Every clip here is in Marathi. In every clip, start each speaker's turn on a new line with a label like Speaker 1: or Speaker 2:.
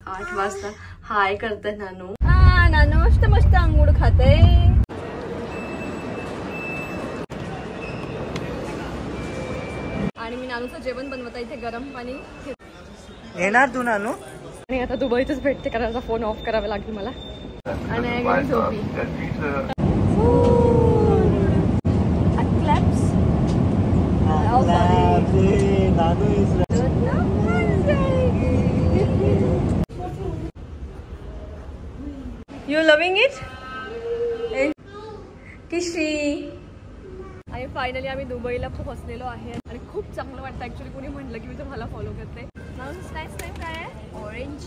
Speaker 1: 8 वाजता हाय करते नानू.
Speaker 2: नानू मस्त मस्त अंगूर खाते. आणि मी नानूचं जेवण बनवता इथे गरम पाणी
Speaker 3: येणार तू नानू.
Speaker 2: आणि आता दुबईतच भेटते कारण आता फोन ऑफ करावा लागेल मला. आणि झोपी
Speaker 1: You loving it? किशी.
Speaker 2: आणि फायनली आम्ही दुबईला खूप हसलेलो आहे आणि खूप चांगलं वाटतं. ऍक्च्युली कोणी म्हटलं की मी तुम्हाला फॉलो करते. नेक्स्ट टाइम काय आहे ऑरेंज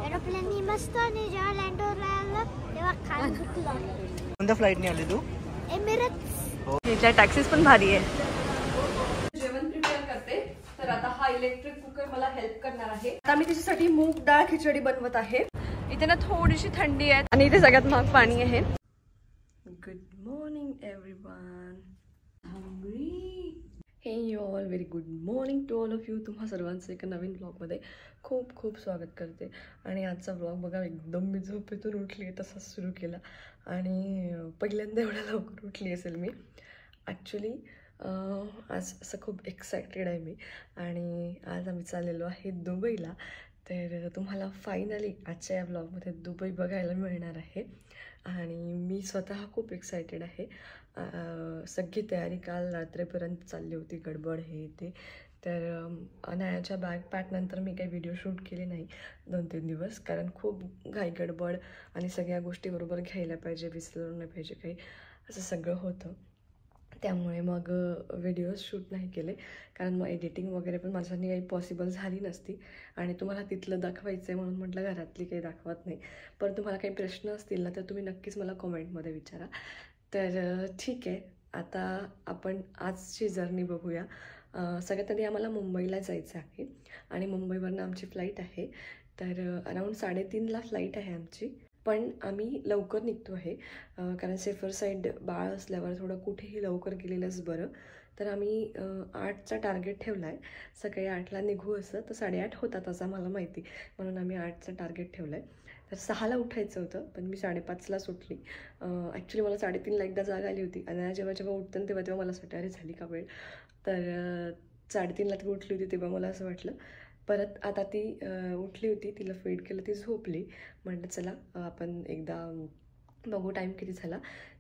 Speaker 4: एरोप्लेननी मस्त आणि जेव्हा लँडवर आलं तेव्हा खाली सुटलं.
Speaker 3: कोणत्या फ्लाईटने आली तू?
Speaker 4: एमिरेट्स.
Speaker 1: ह्याच्या टॅक्सीज पण भारी आहे.
Speaker 2: जेवण प्रिपेअर करते तर आता हा इलेक्ट्रिक कुकर मला हेल्प करणार आहे. आता मी त्याच्यासाठी मूग डाळ खिचडी बनवत आहे. इथे ना थोडीशी थंडी आहे आणि इथे सगळ्यात महाग पाणी आहे.
Speaker 1: Good morning everyone. Hey you all very good morning to all of you. तुम्हा सर्वांचं एका नवीन ब्लॉगमध्ये खूप खूप स्वागत करते. आणि आजचा ब्लॉग बघा एकदम मी झोपेतून उठली तसाच सुरू केला आणि पहिल्यांदा एवढ्या लवकर उठली असेल मी. ॲक्च्युली आज असं खूप एक्सायटेड आहे मी आणि आज आम्ही चाललेलो आहे दुबईला. तर तुम्हाला फायनली आजच्या या ब्लॉगमध्ये दुबई बघायला मिळणार आहे आणि मी स्वतः खूप एक्सायटेड आहे. सगळी तयारी काल रात्रीपर्यंत चालली होती, गडबड हे ते. तर अनायाच्या बॅग पॅकनंतर मी काही व्हिडिओ शूट केले नाही 2-3 दिवस, कारण खूप घाई गडबड आणि सगळ्या गोष्टी बरोबर घ्यायला पाहिजे, विसरलं नाही पाहिजे काही, असं सगळं होतं. त्यामुळे मग व्हिडिओज शूट नाही केले, कारण मग एडिटिंग वगैरे पण माझ्यासाठी काही पॉसिबल झाली नसती आणि तुम्हाला तिथलं दाखवायचं आहे म्हणून म्हटलं घरातली काही दाखवत नाही. पण तुम्हाला काही प्रश्न असतील ना तर तुम्ही नक्कीच मला कॉमेंटमध्ये विचारा. तर ठीक आहे, आता आपण आजची जर्नी बघूया. सगळ्यात आधी आम्हाला मुंबईला जायचं आहे आणि मुंबईवरनं आमची फ्लाईट आहे. तर अराऊंड 3:30ला फ्लाईट आहे आमची. पण आम्ही लवकर निघतो आहे कारण सेफर साईड बाळ असल्यावर थोडं कुठेही लवकर गेलेलंच बरं. तर आम्ही 8चा टार्गेट ठेवला आहे. सकाळी 8ला निघू असं, तर 8:30 होतात असं मला माहिती, म्हणून आम्ही 8चा टार्गेट ठेवला आहे. तर 6ला उठायचं होतं पण मी 5:30ला सुटली. ॲक्च्युली मला 3:30ला एकदा जाग आली होती आणि जेव्हा उठतं ना तेव्हा मला सटारी झाली का वेळ. तर 3:30ला ती उठली होती तेव्हा मला असं वाटलं. परत आता ती उठली होती, तिला फीड केलं, ती झोपली. म्हटलं चला आपण एकदा बघू टाईम किती झाला.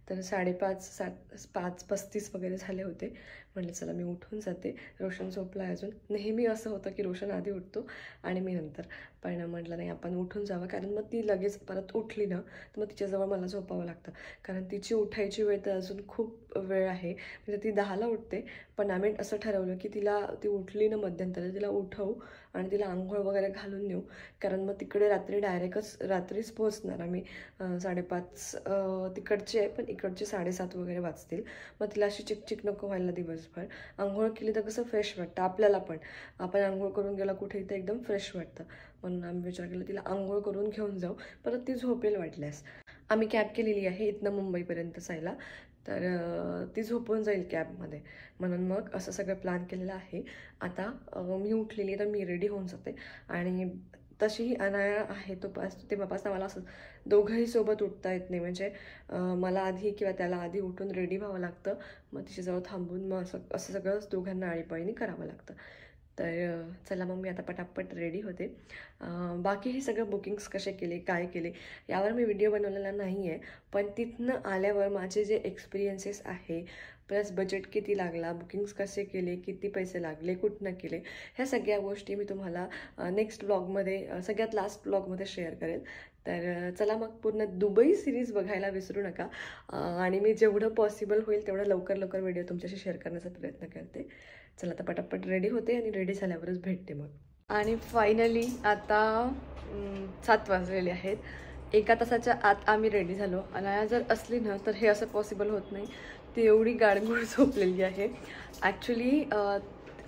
Speaker 1: तर 5:35 वगैरे झाले होते. म्हटलं चला मी उठून जाते, रोशन झोपला आहे अजून. नेहमी असं होतं की रोशन आधी उठतो आणि मी नंतर, पण म्हटलं नाही आपण उठून जावं, कारण मग ती लगेच परत उठली ना तर मग तिच्याजवळ मला झोपावं लागतं, कारण तिची उठायची वेळ तर अजून खूप वेळ आहे. म्हणजे ती 10ला उठते, पण आम्ही असं ठरवलं की ती उठली ना मध्यंतरी तिला उठवू आणि तिला आंघोळ वगैरे घालून नेऊ, कारण मग तिकडे रात्रीच पोहोचणार आम्ही. 5:30 तिकडचे आहे पण इकडचे 7:30 वगैरे वाजतील. मग तिला अशी चिकचिक नको व्हायला दिवसभर. आंघोळ केली तर कसं फ्रेश वाटतं आपल्याला, पण आपण आंघोळ करून गेला कुठे इथे एकदम फ्रेश वाटतं. म्हणून आम्ही विचार केला तिला आंघोळ करून घेऊन जाऊ, परत ती झोपेल वाटल्यास. आम्ही कॅब केलेली आहे इथनं मुंबईपर्यंत जायला, तर ती झोपून जाईल कॅबमध्ये, म्हणून मग असं सगळं प्लॅन केलेलं आहे. आता मी उठलेली तर मी रेडी होऊन जाते आणि तशीही अनाया आहे तेव्हापासून मला असं दोघंही सोबत उठता येत नाही. म्हणजे मला आधी किंवा त्याला आधी उठून रेडी व्हावं लागतं, मग तिच्याजवळ थांबून मग असं सगळंच दोघांना आळीपाळीने करावं लागतं. तर चला मग मी आता पटापट रेडी होते. बाकी हे सगळं बुकिंग्स कसे केले, काय केले यावर मी व्हिडिओ बनवलेला नाही आहे, पण तिथनं आल्यावर माझे जे एक्सपिरियन्सेस आहे, प्लस बजेट किती लागला, बुकिंग्स कसे केले, किती पैसे लागले, कुठनं केले, ह्या सगळ्या गोष्टी मी तुम्हाला नेक्स्ट ब्लॉगमध्ये, सगळ्यात लास्ट ब्लॉगमध्ये शेअर करेल. तर चला मग पूर्ण दुबई सिरीज बघायला विसरू नका आणि मी जेवढं पॉसिबल होईल तेवढं लवकर व्हिडिओ तुमच्याशी शेअर करण्याचा प्रयत्न करते. चला आता पटापट रेडी होते आणि रेडी झाल्यावरच भेटते मग. आणि फायनली आता 7 वाजलेले आहेत. 1 तासाच्या आत आम्ही रेडी झालो. अनाया जर असली ना तर हे असं पॉसिबल होत नाही, ती एवढी गाडगुड झोपलेली आहे. ॲक्च्युली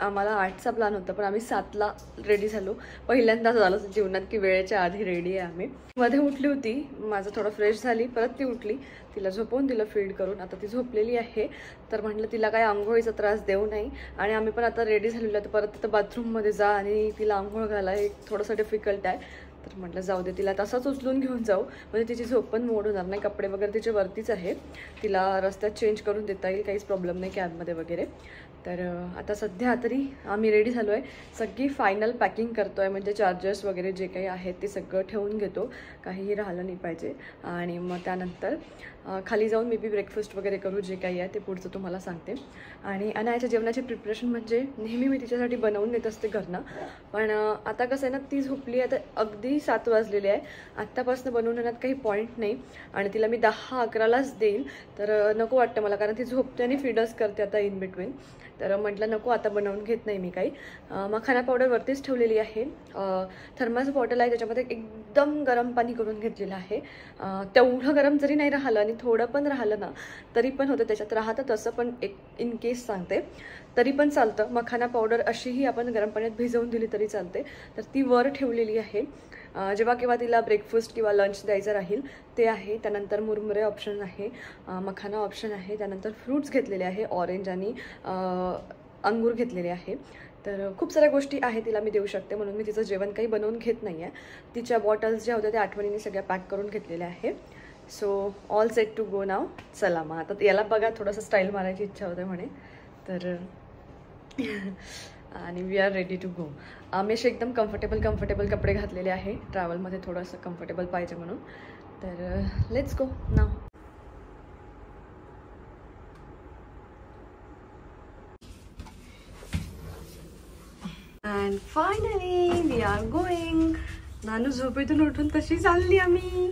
Speaker 1: आम्हाला 8चा प्लॅन होता पण आम्ही 7ला रेडी झालो. पहिल्यांदाच झालं जीवनात की वेळेच्या आधी रेडी आहे आम्ही. मध्ये उठली होती, माझं थोडं फ्रेश झाली, परत ती उठली, तिला झोपवून दिलं फीड करून. आता ती झोपलेली आहे, तर म्हटलं तिला काय आंघोळीचा त्रास देऊ नाही. आणि आम्ही पण आता रेडी झालेलो आहे, तर परत तिथं बाथरूममध्ये जा आणि तिला आंघोळ घाला हे थोडंसं डिफिकल्ट आहे. तर म्हटलं जाऊ दे, तिला तसाच उचलून घेऊन जाऊ, म्हणजे तिची झोप पण मोड होणार नाही. कपडे वगैरे तिचे वरतीच आहे, तिला रस्त्यात चेंज करून देता येईल, काहीच प्रॉब्लेम नाही कॅबमध्ये वगैरे. तर आता सध्या तरी आम्ही रेडी झालो आहे. सगळी फायनल पॅकिंग करतो आहे, म्हणजे चार्जर्स वगैरे जे काही आहेत ते सगळं ठेवून घेतो, काहीही राहिलं नाही पाहिजे. आणि मग त्यानंतर खाली जाऊन मी ब्रेकफास्ट वगैरे करू, जे काही आहे ते पुढचं तुम्हाला सांगते. आणि अनायाच्या जेवणाची प्रिपरेशन म्हणजे नेहमी मी तिच्यासाठी बनवून देत असते घरनं, पण आता कसं आहे ना, ती झोपली आहे, तर अगदी 7 वाजलेले आहे. आत्तापासून बनवून येण्यात काही पॉईंट नाही, आणि तिला मी 10-11लाच देईल, तर नको वाटतं मला, कारण ती झोपते आणि फीडच करते आता इन बिटवीन. तर म्हटलं नको, आता बनवून घेत नाही मी काही. मखाना पावडर वरतीच ठेवलेली आहे. थर्मास बॉटल आहे, त्याच्यामध्ये एकदम गरम पाणी करून घेतलेलं आहे. तेवढं गरम जरी नाही राहिलं आणि थोडं पण राहिलं ना तरी पण होतं, त्याच्यात राहतं तसं, पण एक इन केस सांगते तरी पण चालतं. मखाना पावडर अशीही आपण गरम पाण्यात भिजवून दिली तरी चालते. तर ती वर ठेवलेली आहे. जेव्हा केव्हा तिला ब्रेकफास्ट किंवा लंच द्यायचं राहील ते आहे. त्यानंतर मुरमुरे ऑप्शन आहे, मखाना ऑप्शन आहे. त्यानंतर फ्रूट्स घेतलेले आहे, ऑरेंज आणि अंगूर घेतलेले आहे. तर खूप साऱ्या गोष्टी आहेत तिला मी देऊ शकते, म्हणून मी तिचं जेवण काही बनवून घेत नाही आहे. तिच्या बॉटल्स ज्या होत्या त्या आठवणीने सगळ्या पॅक करून घेतलेल्या आहे. So all set to go now. चला मग आता याला बघा, थोडंसं स्टाईल मारायची इच्छा होते म्हणे, तर आणि we are ready to go. आम्ही असे एकदम कम्फर्टेबल कपडे घातलेले आहे, ट्रॅव्हलमध्ये थोडंसं कम्फर्टेबल पाहिजे म्हणून. तर let's go now. And finally we are going. Nanu झोपेतून उठून तशी चालली आम्ही.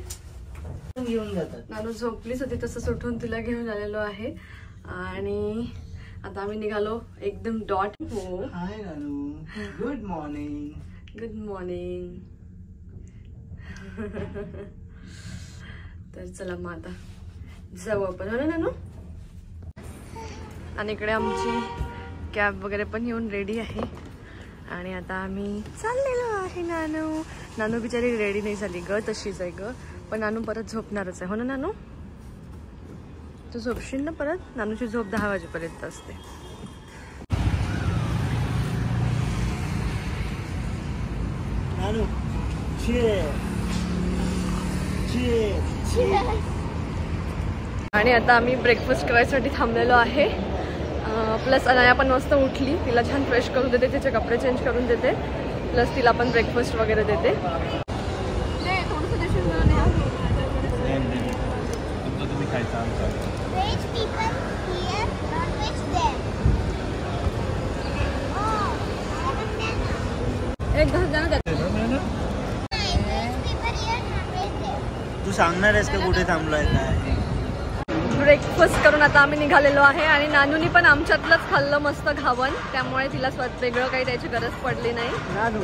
Speaker 3: घेऊन जातात.
Speaker 1: नानू झोपलीच होती, तसंच उठून तिला घेऊन आलेलो आहे. आणि आता आम्ही निघालो एकदम डॉट. हो,
Speaker 3: हाय नानू, गुड मॉर्निंग.
Speaker 1: Good morning. तर चला मग आता जाऊ आपण, हो ना नानू. आणि इकडे आमची कॅब वगैरे पण येऊन रेडी आहे, आणि आता आम्ही चाललेलो आहे. नानू बिचारी रेडी नाही झाली ग, तशीच आहे ग, पण नानू परत झोपणारच आहे, हो ना नानू. तू झोपशील ना परत. नानूची झोप 10 वाजेपर्यंत असते.
Speaker 3: नानू
Speaker 1: आणि आता आम्ही ब्रेकफास्ट करायसाठी थांबलेलो आहे. प्लस अनाया पण मस्त उठली, तिला छान फ्रेश करून देते, तिचे कपडे चेंज करून देते, प्लस तिला पण ब्रेकफास्ट वगैरे देते.
Speaker 4: Veg people here, non-veg there. Oh,
Speaker 1: एक घास द्या ना त्यात.
Speaker 4: veg people here, non-veg there.
Speaker 3: तू सांगणार आहेस का कुठे थांबलोय काय?
Speaker 1: ब्रेकफास्ट करून आता आम्ही निघालेलो आहे, आणि नानूनी पण आमच्यातलंच खाल्लं मस्त घावन, त्यामुळे तिला वेगळं काही द्यायची गरज पडली नाही.
Speaker 3: नानू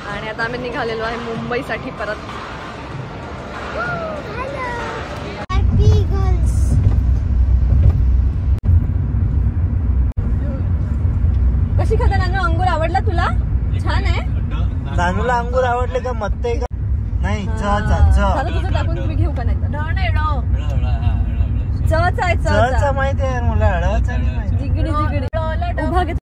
Speaker 1: आणि आता आम्ही निघालेलो आहे मुंबईसाठी परत. कशी खाता नानू? अंगूर आवडला तुला? छान आहे.
Speaker 3: नानूला अंगूर आवडले का? मत्ते का? नाही,
Speaker 1: तुझं टाकून तुम्ही घेऊ का? नाही चच आहे,
Speaker 3: चचा माहिती आहे मला, हळवाचा नाही माहिती.
Speaker 1: जिगडी उभा घेत.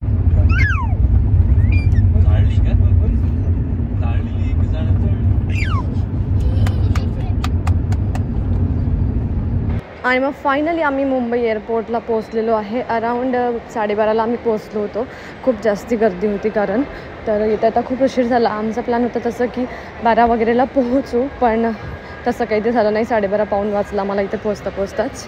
Speaker 1: आणि मग फायनली आम्ही मुंबई एअरपोर्टला पोहोचलेलो आहे. अराऊंड 12:30ला आम्ही पोहोचलो होतो. खूप जास्ती गर्दी होती कारण, तर इथं आता खूप उशीर झाला. आमचा प्लॅन होता तसं की 12 वगैरेला पोहोचू, पण तसं काही ते झालं नाही. 12:30 पाऊण वाजला मला इथे पोहोचताच.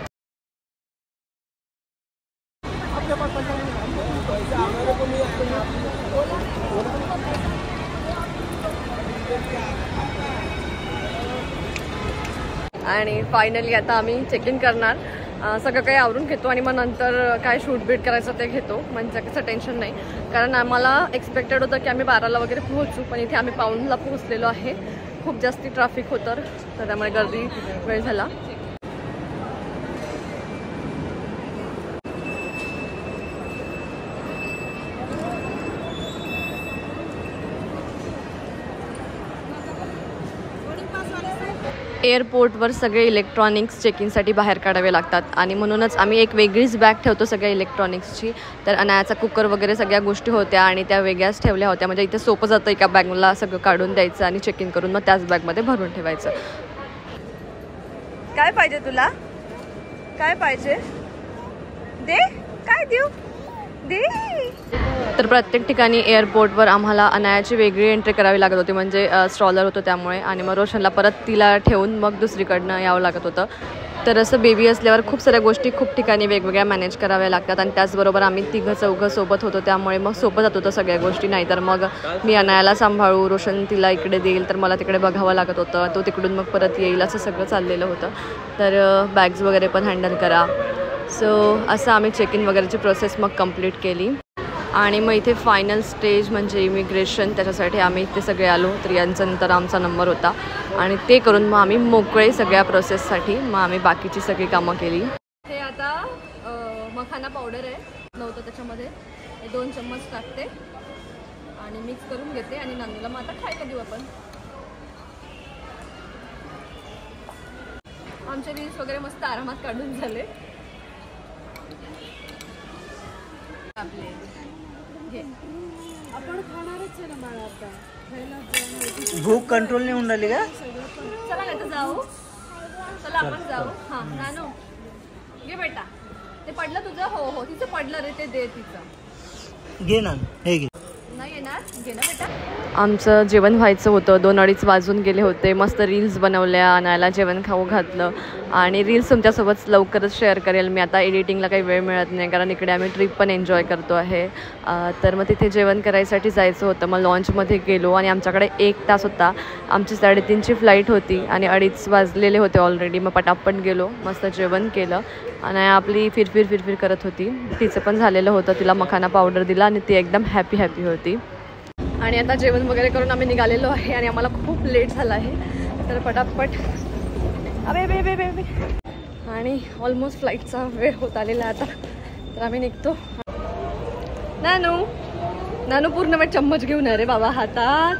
Speaker 1: आणि फायनली आता आम्ही चेक इन करणार. सगळं काही आवरून घेतो आणि मग नंतर काय शूट बीट करायचं ते घेतो, म्हणजे कसं टेन्शन नाही. कारण आम्हाला एक्सपेक्टेड होतं की आम्ही 12ला वगैरे पोहोचू, पण इथे आम्ही पाऊणला पोहोचलेलो आहे. खूप जास्ती ट्रॅफिक होतं, तर त्यामुळे गर्दी वेळ झाला.
Speaker 2: एअरपोर्टवर सगळे इलेक्ट्रॉनिक्स चेकिंगसाठी बाहेर काढावे लागतात आणि म्हणूनच आम्ही एक वेगळीच बॅग ठेवतो सगळ्या इलेक्ट्रॉनिक्सची. तर अनायाचा कुकर वगैरे सगळ्या गोष्टी होत्या आणि त्या वेगळ्याच ठेवल्या होत्या. म्हणजे इथे सोपं जातं एका बॅगला सगळं काढून द्यायचं आणि चेकिंग करून मग त्याच बॅगमध्ये भरून ठेवायचं. काय पाहिजे तुला? काय पाहिजे? दे. काय देऊ? दे. तर प्रत्येक ठिकाणी एअरपोर्टवर आम्हाला अनायाची वेगळी एंट्री करावी लागत होती. म्हणजे स्ट्रॉलर होतं त्यामुळे. आणि मग रोशनला परत तिला ठेवून मग दुसरीकडनं यावं लागत होतं. तर असं बेबी असल्यावर खूप साऱ्या गोष्टी खूप ठिकाणी वेगवेगळ्या मॅनेज कराव्या लागतात. आणि त्याचबरोबर आम्ही तिघं चौघं सोबत होतो त्यामुळे मग सोबत जात होतं सगळ्या गोष्टी. नाहीतर मग मी अनायाला सांभाळू, रोशन तिला इकडे देईल, तर मला तिकडे बघावं लागत होतं. तो तिकडून मग परत येईल असं सगळं चाललेलं होतं. तर बॅग्स वगैरे पण हँडल करा. सो असं आम्ही चेक इन वगैरेची प्रोसेस मग कंप्लीट केली. आणि मग इथे फायनल स्टेज म्हणजे इमिग्रेशन, त्याच्यासाठी आम्ही इथे सगळे आलो. तर यांच्यानंतर आमचा नंबर होता आणि ते करून मग आम्ही मोकळे सगळ्या प्रोसेससाठी मग आम्ही बाकीची सगळी कामं केली. हे आता मखाना पावडर आहे नव्हतं त्याच्यामध्ये 2 चम्मच टाकते आणि मिक्स करून घेते आणि नानूला मग आता खायला देऊ आपण. आमचे रील्स वगैरे मस्त आरामात काढून झाले आपले. आपण खाणारच आहे ना बाळा आता.
Speaker 3: भूक कंट्रोल नाही होऊन राहिली का?
Speaker 2: चला नाही तर जाऊ. चला आपण जाऊ. हां नानू घे बेटा. ते पडलं तुझं? हो हो तिचं पडलं रे, ते दे तिचं.
Speaker 3: घे ना, हे घे.
Speaker 2: नाही येणार, घे ना बेटा. आमचं जेवण व्हायचं होतं. 2-2:30 वाजून गेले होते. मस्त रील्स बनवल्या, आणायला जेवण खाऊ घातलं आणि रील्स तुमच्यासोबत लवकरच शेअर करेल मी. आता एडिटिंगला काही वेळ मिळत नाही कारण इकडे आम्ही ट्रिप पण एन्जॉय करतो आहे. तर मग तिथे जेवण करायसाठी जायचं होतं. मग लॉन्चमध्ये गेलो आणि आमच्याकडे 1 तास होता. आमची 3:30ची फ्लाईट होती आणि 2:30 वाजलेले होते ऑलरेडी. मग पटापट गेलो, मस्त जेवण केलं आणि आपली फिरफिर करत होती. तिचं पण झालेलं होतं. तिला मखाना पावडर दिला आणि ती एकदम हॅपी होती. आणि आता जेवण वगैरे करून आम्ही निघालेलो आहे आणि आम्हाला खूप लेट झाला आहे. तर पटापट अबे बे बे बे बे आणि ऑलमोस्ट फ्लाईटचा वेळ होत आलेला आता. तर आम्ही निघतो. नानू पूर्ण वेळ चम्मच घेऊन आहे रे बाबा हातात.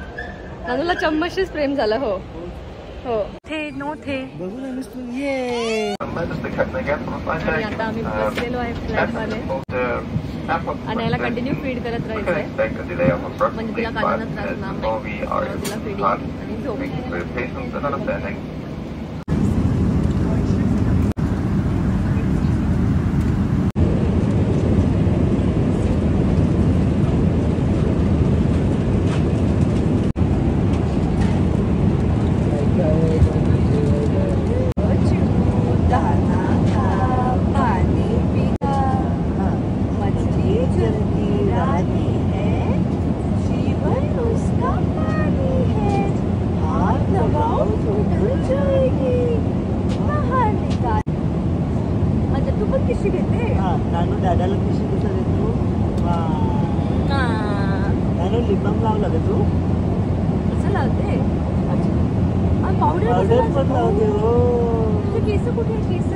Speaker 2: नानूला चम्मचशीच प्रेम झालं. हो हो थे नो थे. आणि आता आम्ही बसलेलो आहे फ्लाईटमध्ये आणि याला कंटिन्यू फीड करत राहायचं आहे. म्हणजे तिला कानाला त्रास होणार नाही. तिला फीडिंग आणि झोप.
Speaker 3: नानू दादाला कशी कसं देतो? नानू लिपम लावला का तू?
Speaker 2: कसं लावते? पावडर
Speaker 3: पण लावते. हो
Speaker 2: केस कुठे? केस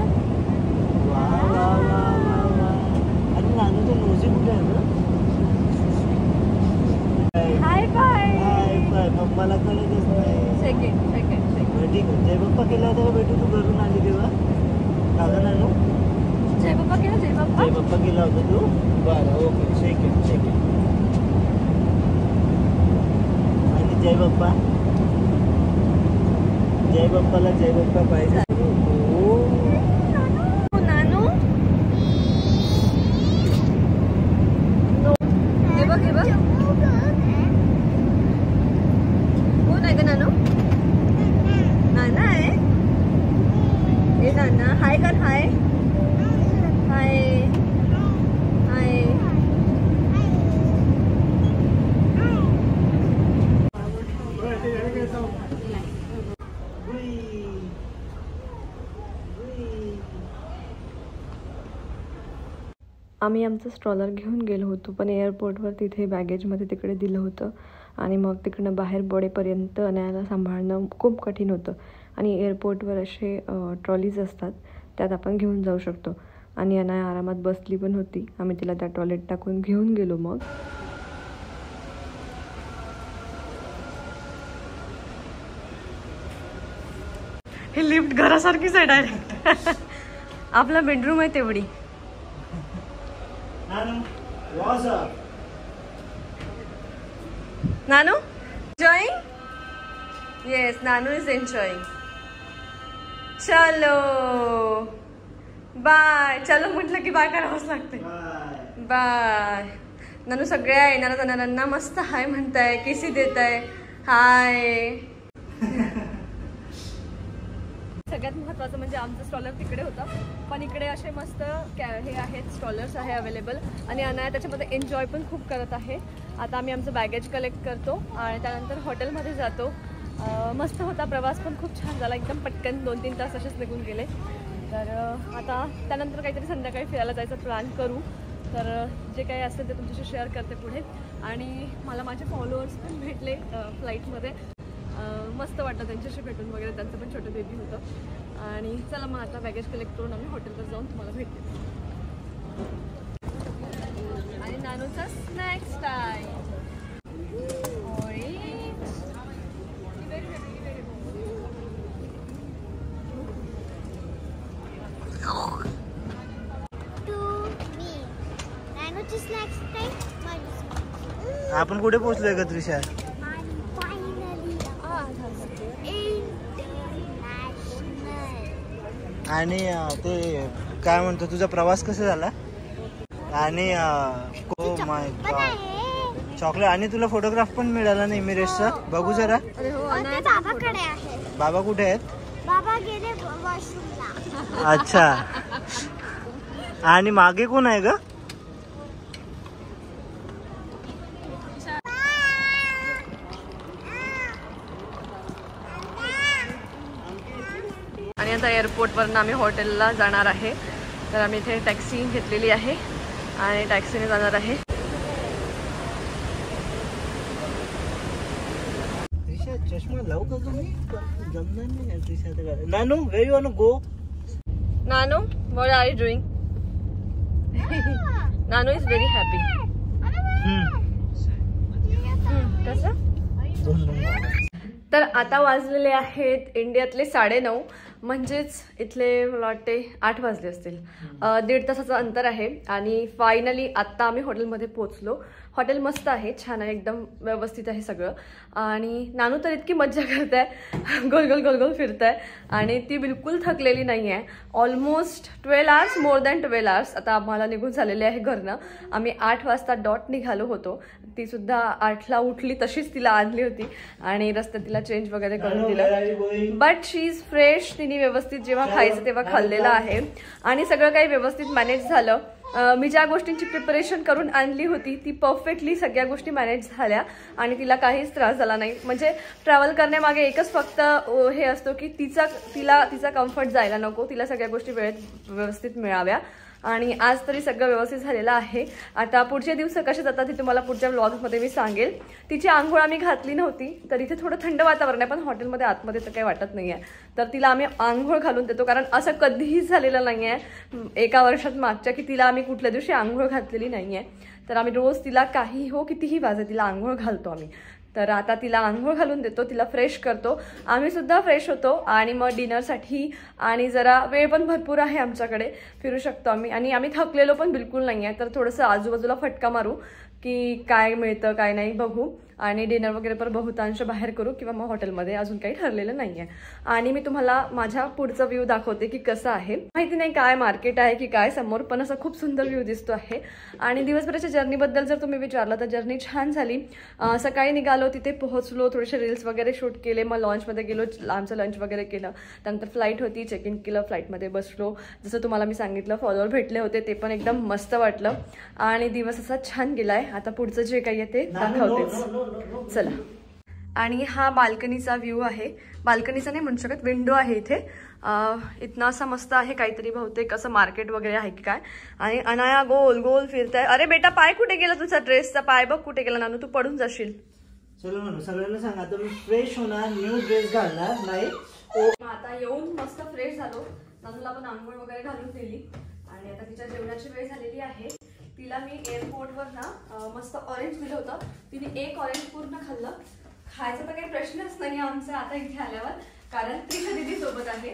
Speaker 3: आणि नानूचं नोजी कुठे आहे ना?
Speaker 2: Hi bye.
Speaker 3: Hi bye. पप्पाला कळतच नाही.
Speaker 2: सेकंड
Speaker 3: ठीक आहे. जय बाप्पा केला होता का बेटू तू घरून आली तेव्हा? दादा नानू
Speaker 2: जय बाप्पा केला. जय बाप्पा
Speaker 3: केला होता तू? बरं ओके. सेकंड आणि जय बाप्पा. जय बाप्पाला जय बाप्पा पाहिजे.
Speaker 2: नानू हे बघ कोण आहे का? नानू नाना आहे. हे नाना हाय कर. हाय हाय हाय. आम्ही आमचं स्ट्रॉलर घेऊन गेलो होतो पण एअरपोर्टवर तिथे बॅगेजमध्ये तिकडे दिलं होतं आणि मग तिकडनं बाहेर पडेपर्यंत अनायाला सांभाळणं खूप कठीण होतं. आणि एअरपोर्टवर असे ट्रॉलीज असतात त्यात आपण घेऊन जाऊ शकतो आणि अनाया आरामात बसली पण होती. आम्ही तिला त्या टॉयलेट टाकून घेऊन गेलो. मग ही लिफ्ट घरासारखीच आहे डायरेक्ट. आपला बेडरूम आहे तेवढी. Nanu enjoying. Yes, Nanu is enjoying. चलो बाय. चलो म्हटलं की बाय करावंच लागते. बाय. नानू सगळ्या येणाऱ्या जाणाऱ्यांना मस्त हाय म्हणताय, किसी देत आहे. हाय. सगळ्यात महत्त्वाचं म्हणजे आमचं स्टॉलर तिकडे होता, पण इकडे असे मस्त हे आहेत, स्टॉलर्स आहे अवेलेबल. आणि अनाया त्याच्यामध्ये एन्जॉय पण खूप करत आहे. आता आम्ही आमचं बॅगेज कलेक्ट करतो आणि त्यानंतर हॉटेलमध्ये जातो. मस्त होता प्रवास, पण खूप छान झाला. एकदम पटकन 2-3 तास असेच निघून गेले. तर आता त्यानंतर काहीतरी संध्याकाळी फिरायला जायचा प्लॅन करू. तर जे काही असेल ते तुमच्याशी शेअर करते पुढे. आणि मला माझे फॉलोअर्स पण भेटले फ्लाईटमध्ये. मस्त वाटलं त्यांच्याशी भेटून वगैरे. त्यांचं पण छोटं बेबी होतं. आणि चला मग आता बॅगेज कलेक्ट करून आम्ही हॉटेलवर जाऊन तुम्हाला भेटते. आणि नानूचा स्नॅक्स टाईम.
Speaker 3: आपण कुठे पोहोचलोय का त्रिशा? आणि ते काय म्हणतो, तुझा प्रवास कसा झाला? आणि माय गॉड, चॉकलेट. आणि तुला फोटोग्राफ पण मिळाला ना इमिरेट्सचा? बघू जरा.
Speaker 4: बाबाकडे आहे.
Speaker 3: बाबा कुठे आहेत?
Speaker 4: बाबा गेले वॉशरूमला.
Speaker 3: अच्छा. आणि मागे कोण आहे ग?
Speaker 2: आणि आता एअरपोर्टवरून आम्ही हॉटेलला जाणार आहे. तर आम्ही इथे टॅक्सी घेतलेली आहे आणि टॅक्सीने जाणार आहे.
Speaker 3: चष्मा लावू का तुम्ही? जमणार नाही त्रिशा. नानू, where you wanna go?
Speaker 2: Nanu, what are you doing? Nanu is very happy. कसं? तर आता वाजलेले आहेत इंडियातले 9:30. म्हणजेच इथले मला वाटते 8 वाजले असतील. 1.5 तासाचं अंतर आहे. आणि फायनली आत्ता आम्ही हॉटेलमध्ये पोहोचलो. हॉटेल मस्त आहे, छान आहे, एकदम व्यवस्थित आहे सगळं. आणि नानू तर इतकी मज्जा करत आहे, गोल गोल गोल गोल फिरत आहे. आणि ती बिलकुल थकलेली नाही आहे. Almost 12 hours, more than 12 hours आता आम्हाला निघून झालेले आहे घरनं. आम्ही 8 वाजता डॉट निघालो होतो. ती सुद्धा 8ला उठली, तशीच तिला आणली होती आणि रस्त्यात तिला चेंज वगैरे करून दिलं. But she is fresh. तिने व्यवस्थित जेव्हा खायचं तेव्हा खाल्लेलं आहे आणि सगळं काही व्यवस्थित मॅनेज झालं. मी ज्या गोष्टींची प्रिपरेशन करून आणली होती ती परफेक्टली सगळ्या गोष्टी मॅनेज झाल्या आणि तिला काहीच त्रास झाला नाही. म्हणजे ट्रॅव्हल करण्यामागे एकच फक्त हे असतो की तिचा कम्फर्ट जायला नको, तिला सगळ्या गोष्टी वेळेत व्यवस्थित मिळाव्या. आणि आज तरी सगळं व्यवस्थित झालेलं आहे. आता पुढचे दिवस कसे जातात ते तुम्हाला पुढच्या व्लॉग्समध्ये मी सांगेल. तिची आंघोळ आम्ही घातली नव्हती, तर इथे थोडं थंड वातावरण आहे, पण हॉटेलमध्ये आतमध्ये तर काही वाटत नाही आहे. तर तिला आम्ही आंघोळ घालून देतो, कारण असं कधीही झालेलं नाही आहे एका वर्षात मागच्या की तिला आम्ही कुठल्या दिवशी आंघोळ घातलेली नाही आहे. तर आम्ही रोज तिला काही हो कितीही वाजे तिला आंघोळ घालतो आम्ही. तर आता तिला आंघोळ घालून देतो, तिला फ्रेश करतो, आम्ही सुद्धा फ्रेश होतो आणि मग डिनरसाठी. आणि जरा वेळ पण भरपूर आहे आमच्याकडे, फिरू शकतो आम्ही. आणि आम्ही थकलेलो पण बिलकुल नाही आहे, तर थोडंसं आजूबाजूला फटका मारू की काय मिळतं काय नाही बघू. आणि डिनर वगैरे पण बहुतांश बाहेर करू किंवा मग हॉटेलमध्ये, अजून काही ठरलेलं नाही आहे. आणि मी तुम्हाला माझ्या पुढचा व्ह्यू दाखवते की कसं आहे. माहिती नाही काय मार्केट आहे की काय समोर, पण असं खूप सुंदर व्ह्यू दिसतो आहे. आणि दिवसभराच्या जर्नीबद्दल जर तुम्ही विचारलं तर जर्नी छान झाली. सकाळी निघालो, तिथे पोहोचलो, थोडेसे रील्स वगैरे शूट केले, मग लॉन्चमध्ये गेलो, आमचं लंच वगैरे केलं. त्यानंतर फ्लाईट होती, चेक इन केलं, फ्लाईटमध्ये बसलो. जसं तुम्हाला मी सांगितलं फॉलोअर भेटले होते, ते पण एकदम मस्त वाटलं आणि दिवस असा छान गेलाय. आता पुढचं जे काही आहे ते दाखवतेच, चला. आणि हा बाल्कनीचा व्ह्यू आहे. बाल्कनीचा नाही म्हणू शकत, विंडो आहे इथे. इथनं असा मस्त आहे, काहीतरी बहुतेक असं मार्केट वगैरे आहे की काय. आणि अनाया गोल गोल फिरताय. अरे बेटा पाय कुठे गेला तुझा? ड्रेसचा पाय बघ कुठे गेला. नानू तू पडून जाशील.
Speaker 3: चलो म्हणून सगळ्यांना सांगा आता मी फ्रेश होणार, न्यू ड्रेस घालणार नाही.
Speaker 2: आता येऊन मस्त फ्रेश झालो, नानूला पण आंघोळ वगैरे घालून दिली आणि आता तिच्या जेवणाची वेळ झालेली आहे. तिला मी एअरपोर्टवर ना मस्त ऑरेंज दिलं होतं, तिने एक ऑरेंज पूर्ण खाल्लं. खायचा तर काही प्रश्नच नाही आमचा आता इथे आल्यावर. कारण त्रिशा दीदी सोबत आहे.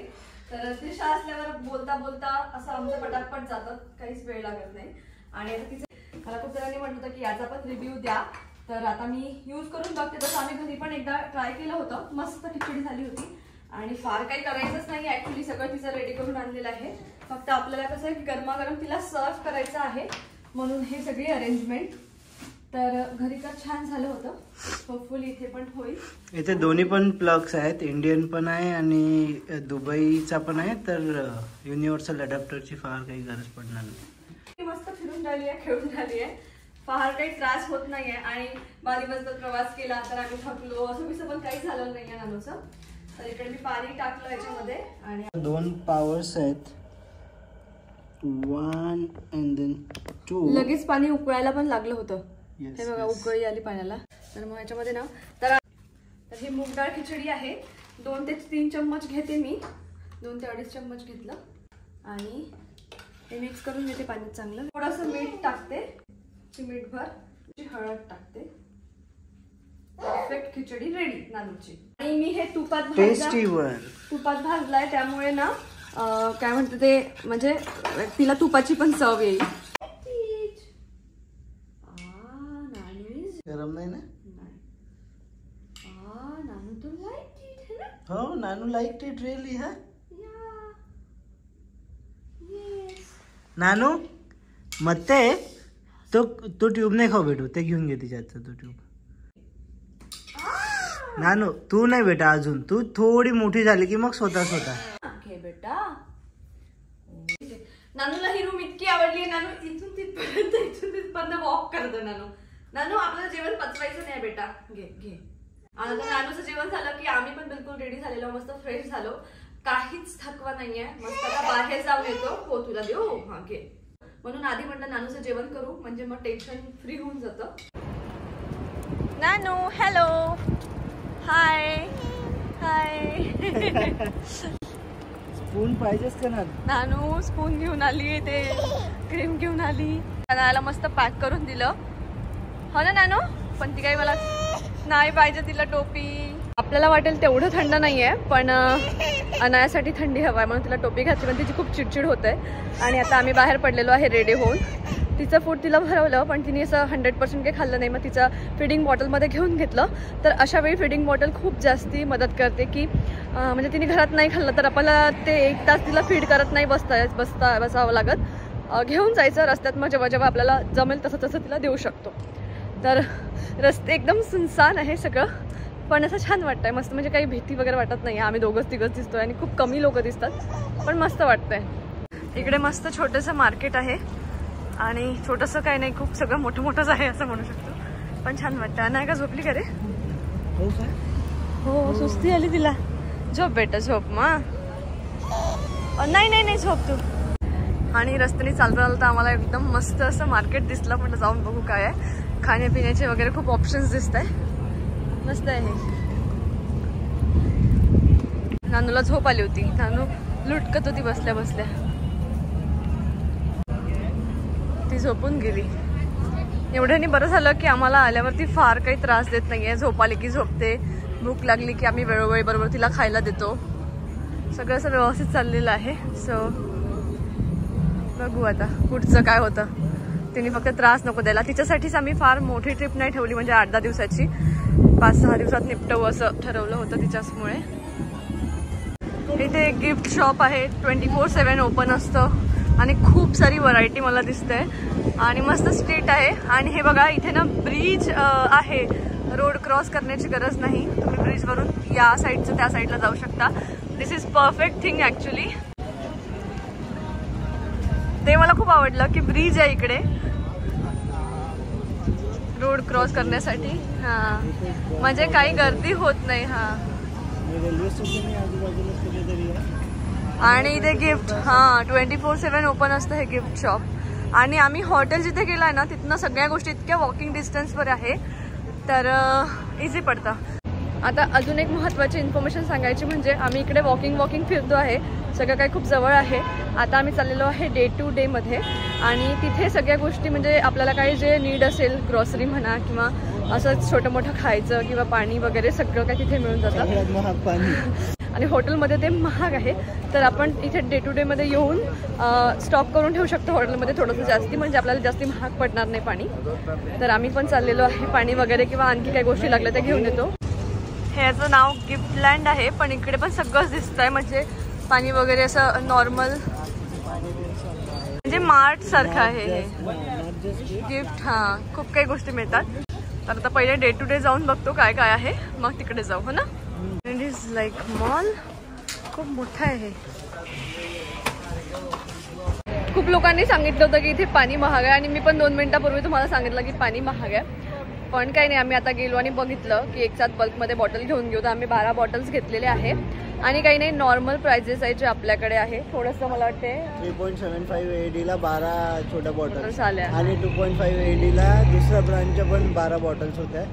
Speaker 2: तर त्रिशा असल्यावर बोलता बोलता असं आमचं पटापट जातं, काहीच वेळ लागत नाही. आणि आता तिचं मला खूप जणांनी म्हटलं होतं की याचा पण रिव्ह्यू द्या, तर आता मी यूज करून बघते. तसं आम्ही घरी पण एकदा ट्राय केलं होतं, मस्त खिचडी झाली होती. आणि फार काही करायचंच नाही ऍक्च्युली, सगळं तिचं रेडी करून आणलेलं आहे. फक्त आपल्याला कसं आहे गरमागरम तिला सर्व करायचं आहे, म्हणून हे सगळी अरेंजमेंट. तर घरी तर छान झालं होतं, होपफुली इथे पण होईल.
Speaker 3: इथे दोन्ही पण प्लग्स आहेत, इंडियन पण आहे आणि दुबईचा पण आहे. तर युनिव्हर्सल अडॅप्टरची फार काही गरज पडणार नाही.
Speaker 2: मस्त फिरून राहिली आहे, खेळून राहिली आहे, फार काही त्रास होत नाहीये. आणि 12 दिवस प्रवास केला तर आम्ही थकलो असं बिसं पण काही झालं नाहीये नानूचं. तर इकडे मी पाणी टाकलं याच्यामध्ये. आणि
Speaker 3: 2 पावर्स आहेत, 1 and then 2.
Speaker 2: लगेच पाणी उकळायला पण लागलं होतं.
Speaker 3: Yes,
Speaker 2: हे बघा उकळी आली पाण्याला. तर मग याच्यामध्ये ना तर ही मूग डाळ खिचडी आहे. 2 ते 3 चम्मच घेते मी, 2 ते 2.5 चम्मच घेतलं. आणि हे मिक्स करून घेते पाण्यात चांगलं. थोडंसं मीठ टाकते, चिमूटभर हळद टाकते. परफेक्ट खिचडी रेडी नानूची. आणि मी हे तुपात भाजलाय, त्यामुळे ना काय म्हणते ते म्हणजे तिला तुपाची पण चव येईल.
Speaker 3: गरम नाही ना?
Speaker 2: नानू तो लाइक इट है ना?
Speaker 3: हो, नानू लाइक इट रियली. हा नानू मत्ते तो ट्यूब नाही खाऊ बेटू, ते घेऊन घे तिच्यात तो ट्यूब. नानू तू नाही बेटा, अजून तू थोडी मोठी झाली की मग स्वतः
Speaker 2: घे बेटा. नानूला ही रूम इतकी आवडली आहे. नानू इथून तिथपर्यंत वॉक करतो. नानू आपल्याला जेवण पचवायचं नाही बेटा, घे. आता नानूचं जेवण झालं की आम्ही पण बिलकुल रेडी झालेलो, मस्त फ्रेश झालो, काहीच थकवा नाहीये. मस्त आता बाहेर जाऊन येतो. हो तुला देऊ, हा घे. म्हणून आधी म्हटलं नानूचं जेवण करू, म्हणजे मग टेन्शन फ्री होऊन जातं. नानू हॅलो, हाय हाय.
Speaker 3: स्पून पाहिजेच का?
Speaker 2: नानू स्पून घेऊन आली, ते क्रीम घेऊन आली. नानाला मस्त पॅक करून दिलं. हो ना नानू? पण ती काही मला नाही पाहिजे, तिला टोपी. आपल्याला वाटेल तेवढं थंड नाहीये, पण अनायासाठी थंडी हवा आहे, म्हणून तिला टोपी घातली. पण तिची खूप चिडचिड होते. आणि आता आम्ही बाहेर पडलेलो आहे रेडी होऊन. तिचं फूड तिला भरवलं, पण तिने असं 100% काही खाल्लं नाही. मग तिचं फिडिंग बॉटलमध्ये घेऊन घेतलं. तर अशा वेळी फिडिंग बॉटल खूप जास्ती मदत करते की म्हणजे तिने घरात नाही खाल्लं तर आपल्याला ते 1 तास तिला फीड करत नाही बसावं लागत. घेऊन जायचं रस्त्यात, मग जेव्हा जेव्हा आपल्याला जमेल तसं तसं तिला देऊ शकतो. तर रस्ते एकदम सुनसान आहे सगळं, पण असं छान वाटतंय मस्त. म्हणजे काही भीती वगैरे वाटत नाही. आम्ही 2-3 दिसतोय आणि खूप कमी लोक दिसतात, पण मस्त वाटतंय. इकडे मस्त छोटंसं मार्केट आहे आणि छोटंसं काही नाही, खूप सगळं मोठंच आहे असं म्हणू शकतो. पण छान वाटतं. नाही का झोपली का रे? हो, सुस्ती आली तिला. झोप बेटा, झोप मा. नाही झोप तू. आणि रस्त्याने चालता आम्हाला एकदम मस्त असं मार्केट दिसलं. म्हटलं जाऊन बघू काय आहे. खाण्यापिण्याचे वगैरे खूप ऑप्शन्स दिसत आहे, मस्त आहे. नानूला झोप आली होती, नानू लुटकत होती बसल्या बसल्या, ती झोपून गेली. एवढ्याने बरं झालं की आम्हाला आल्यावरती फार काही त्रास देत नाहीये. झोप आली की झोपते, भूक लागली की आम्ही वेळोवेळी बरोबर तिला खायला देतो. सगळं असं व्यवस्थित चाललेलं आहे. सो बघू आता पुढचं काय होतं. तिने फक्त त्रास नको द्यायला. तिच्यासाठीच आम्ही फार मोठी ट्रिप नाही ठेवली, म्हणजे 8-10 दिवसाची, 5-6 दिवसात निपटवू असं ठरवलं होतं तिच्याचमुळे. इथे एक गिफ्ट शॉप आहे, 24/7 ओपन असतं आणि खूप सारी व्हरायटी मला दिसते आणि मस्त स्ट्रीट आहे. आणि हे बघा इथे ना ब्रिज आहे, रोड क्रॉस करण्याची गरज नाही. तुम्ही ब्रिजवरून या साईडचं त्या साईडला जाऊ शकता. दिस इज परफेक्ट थिंग ॲक्च्युली. ते मला खूप आवडलं की ब्रिज आहे इकडे रोड क्रॉस करण्यासाठी. हां, म्हणजे काही गर्दी होत नाही. हां, आणि इथे गिफ्ट 24/7 ओपन असतं हे गिफ्ट शॉप. आणि आम्ही हॉटेल जिथे गेलाय ना तिथनं सगळ्या गोष्टी इतक्या वॉकिंग डिस्टन्सवर आहे, तर इझी पडतं. आता अजून एक महत्त्वाची इन्फॉर्मेशन सांगायची म्हणजे आम्ही इकडे वॉकिंग फिरतो आहे, सगळं काही खूप जवळ आहे. आता आम्ही चाललेलो आहे डे टू डे मध्ये आणि तिथे सगळ्या गोष्टी म्हणजे आपल्याला काही जे नीड असेल, ग्रॉसरी म्हणा किंवा असं छोटं मोठं खायचं किंवा पाणी वगैरे सगळं काही तिथे मिळून जातं. आणि हॉटेलमध्ये ते महाग आहे. तर आपण इथे डे टू डेमध्ये येऊन स्टॉप करून ठेवू शकतो हॉटेलमध्ये थोडंसं जास्ती, म्हणजे आपल्याला जास्ती महाग पडणार नाही पाणी. तर आम्ही पण चाललेलो आहे पाणी वगैरे किंवा आणखी काही गोष्टी लागल्या त्या घेऊन येतो. ह्याचं नाव गिफ्टलँड आहे, पण इकडे पण सगळंच दिसत आहे, म्हणजे पाणी वगैरे असं नॉर्मल म्हणजे मार्ट सारखं आहे हे गिफ्ट. हां, खूप काही गोष्टी मिळतात. तर आता पहिले डे टू डे जाऊन बघतो काय काय आहे, मग तिकडे जाऊ. हो ना. इट इज लाईक मॉल, खूप मोठा आहे. खूप लोकांनी सांगितलं होतं की इथे पाणी महाग आहे आणि मी पण 2 मिनिटापूर्वी तुम्हाला सांगितलं की पाणी महाग आहे. पण काही नाही, आम्ही आता गेलो आणि बघितलं की एक साथ बल्कमध्ये बॉटल घेऊन घेऊ. तर आम्ही 12 बॉटल्स घेतलेले आहे आणि काही नाही नॉर्मल प्राइजेस आहे जे आपल्याकडे आहे. थोडंसं मला वाटते
Speaker 3: 3.75 AD ला 12 छोट्या बॉटल्स
Speaker 2: आल्या
Speaker 3: आणि 2.5 AD ला दुसऱ्या ब्रँडच्या पण 12 बॉटल्स होत्या.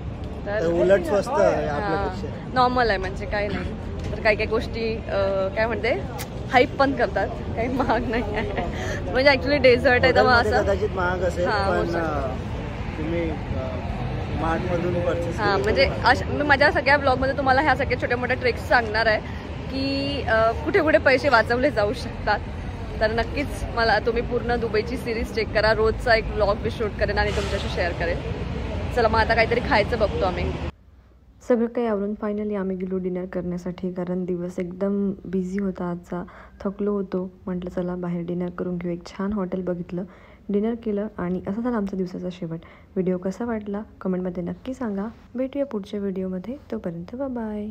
Speaker 3: तर उलट स्वस्त आहे आपल्यापेक्षा,
Speaker 2: नॉर्मल आहे म्हणजे काही नाही. तर काही काही गोष्टी काय म्हणते हाईप पण करतात, काही महाग नाही आहे. म्हणजे ऍक्च्युली डेझर्ट आहे तेव्हा असं
Speaker 3: कदाचित महाग असेल, पण तुम्ही मार्टमधून परचेस
Speaker 2: हां म्हणजे मी माझ्या सगळ्या ब्लॉगमध्ये तुम्हाला ह्या सगळ्या छोट्या मोठ्या ट्रिक्स सांगणार आहे की कुठे कुठे पैसे वाचवले जाऊ शकतात. तर नक्कीच मला तुम्ही पूर्ण दुबईची सिरीज चेक करा. रोजचा एक ब्लॉग मी शूट करेन आणि तुमच्याशी शेअर करेन. चला मग आता काहीतरी खायचं बघतो आम्ही.
Speaker 1: सगळं काही आवरून फायनली आम्ही गेलो डिनर करण्यासाठी, कारण दिवस एकदम बिझी होता आजचा, थकलो होतो. म्हटलं चला बाहेर डिनर करून घेऊ. एक छान हॉटेल बघितलं, डिनर केलं आणि असा झाला आमचा दिवसाचा शेवट. व्हिडिओ कसा वाटला कमेंटमध्ये नक्की सांगा. भेटूया पुढच्या व्हिडिओमध्ये. तोपर्यंत बाय.